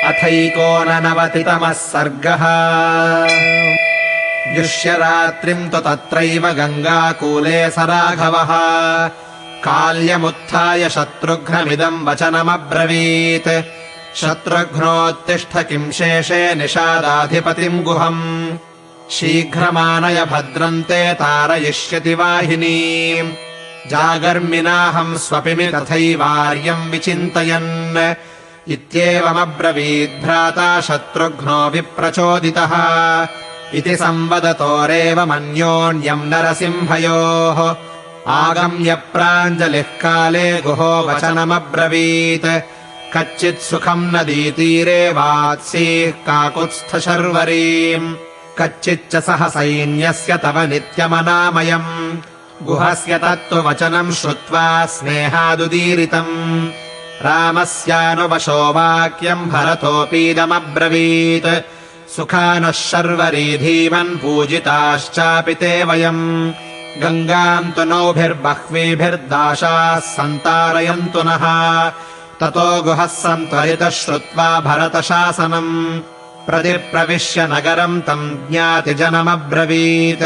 अथैकोननवतितमः सर्गः। युष्यरात्रिम् तु तत्रैव गङ्गाकूले स राघवः काल्यमुत्थाय शत्रुघ्नमिदम् वचनमब्रवीत्। शत्रुघ्नोत्तिष्ठ किम् शेषे निषादाधिपतिम् गुहम् शीघ्रमानय भद्रम् ते तारयिष्यति वाहिनीम्। जागर्मिनाहम् स्वपिमि तथैवार्यम् विचिन्तयन् इत्येवमब्रवीद्भ्राता शत्रुघ्नो विप्रचोदितः। इति संवदतोरेवमन्योन्यम् नरसिंहयोः आगम्य प्राञ्जलिः काले गुहो वचनमब्रवीत्। कच्चित् सुखम् नदीतीरे वात्सीः काकुत्स्थशर्वरीम् कच्चिच्च सह सैन्यस्य तव नित्यमनामयम्। गुहस्य तत्त्ववचनम् श्रुत्वा स्नेहादुदीरितम् रामस्यानुवशो वाक्यम् भरतोऽपीदमब्रवीत्। सुखानः शर्वरी धीमन् पूजिताश्चापि ते वयम् गङ्गाम् तु नौभिर्बह्वीभिर्दाशाः सन्तारयन्तु नः। ततो गुहः सन्त्वरितः श्रुत्वा भरतशासनम् प्रतिप्रविश्य नगरम् तम् ज्ञातिजनमब्रवीत्।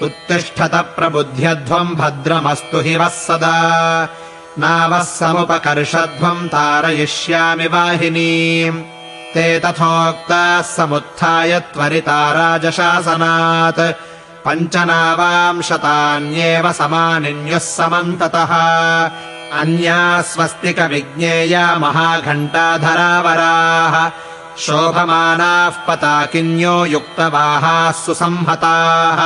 उत्तिष्ठत प्रबुध्यध्वम् भद्रमस्तु हि वः सदा नावः समुपकर्षध्वम् तारयिष्यामि वाहिनीम्। ते तथोक्ताः समुत्थाय त्वरिता राजशासनात् पञ्चनावांशतान्येव समानिन्युः समन्ततः। अन्याः स्वस्तिकविज्ञेया महाघण्टाधरावराः शोभमानाः पताकिन्यो युक्तवाहाः सुसंहताः।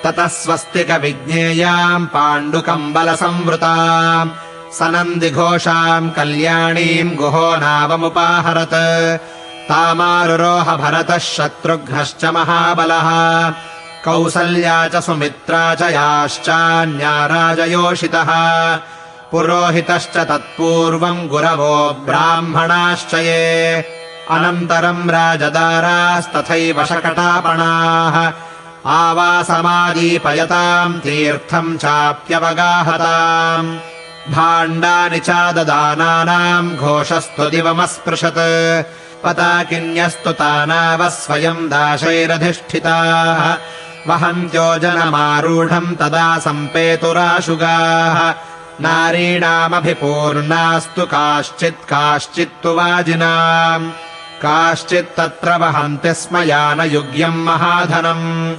ततः स्वस्तिकविज्ञेयाम् पाण्डुकम्बलसंवृताम् सनन्दिघोषाम् कल्याणीम् गुहो नावमुपाहरत्। तामारुरोह भरतः शत्रुघ्नश्च महाबलः कौसल्या च सुमित्रा च याश्चान्या राजयोषितः। पुरोहितश्च तत्पूर्वम् गुरवो ब्राह्मणाश्च ये अनन्तरम् राजदारास्तथैव शकटापणाः आवासमादीपयताम् तीर्थम् चाप्यवगाहताम्। भाण्डानि चाददानानाम् घोषस्तु दिवमस्पृशत् पताकिन्यस्तु तानावः स्वयम् दाशैरधिष्ठिताः। वहन्त्यो जनमारूढम् तदा सम्पेतुराशुगाः नारीणामभिपूर्णास्तु काश्चित्तु वाजिनाम्। काश्चित्तत्र वहन्ति स्म यानयुग्यम् महाधनम्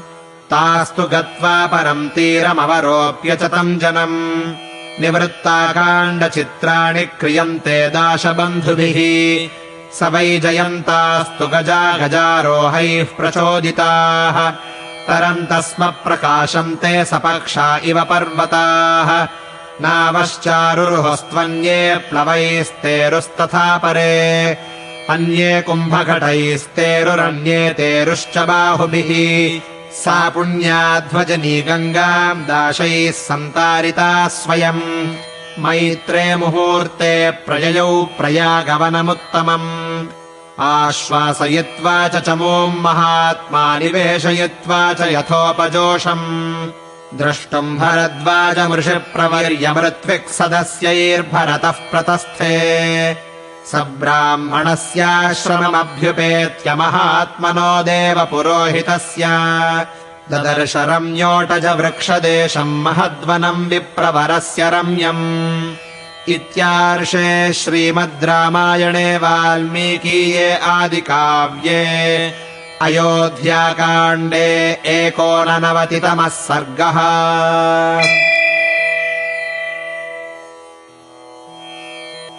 तास्तु गत्वा परम् तीरमवरोप्य च तम् जनम्। निवृत्ताकाण्डचित्राणि क्रियन्ते दाशबन्धुभिः स वै जयन्तास्तु गजा गजारोहैः प्रचोदिताः। तरन्तः स्म प्रकाशन्ते सपक्षा इव पर्वताः नावश्चारुरुहस्त्वन्ये प्लवैस्तेरुस्तथा परे। अन्ये कुम्भघटैस्तेरुरन्ये तेरुश्च बाहुभिः सा पुण्याध्वजनी गङ्गाम् दाशैः सन्तारिता स्वयम्। मैत्रे मुहूर्ते प्रययौ प्रयागवनमुत्तमम् आश्वासयित्वा च चमूम् महात्मा निवेशयित्वा च यथोपजोषम्। द्रष्टुम् भरद्वाजमृषिप्रवर्यमृत्विक्सदस्यैर्भरतः प्रतस्थे। स ब्राह्मणस्याश्रममभ्युपेत्य महात्मनो देवपुरोहितस्य ददर्श रम्योटज वृक्षदेशम् महद्वनम् विप्रवरस्य रम्यम्। इत्यार्षे श्रीमद् रामायणे वाल्मीकीये आदिकाव्ये अयोध्याकाण्डे 89तमः सर्गः।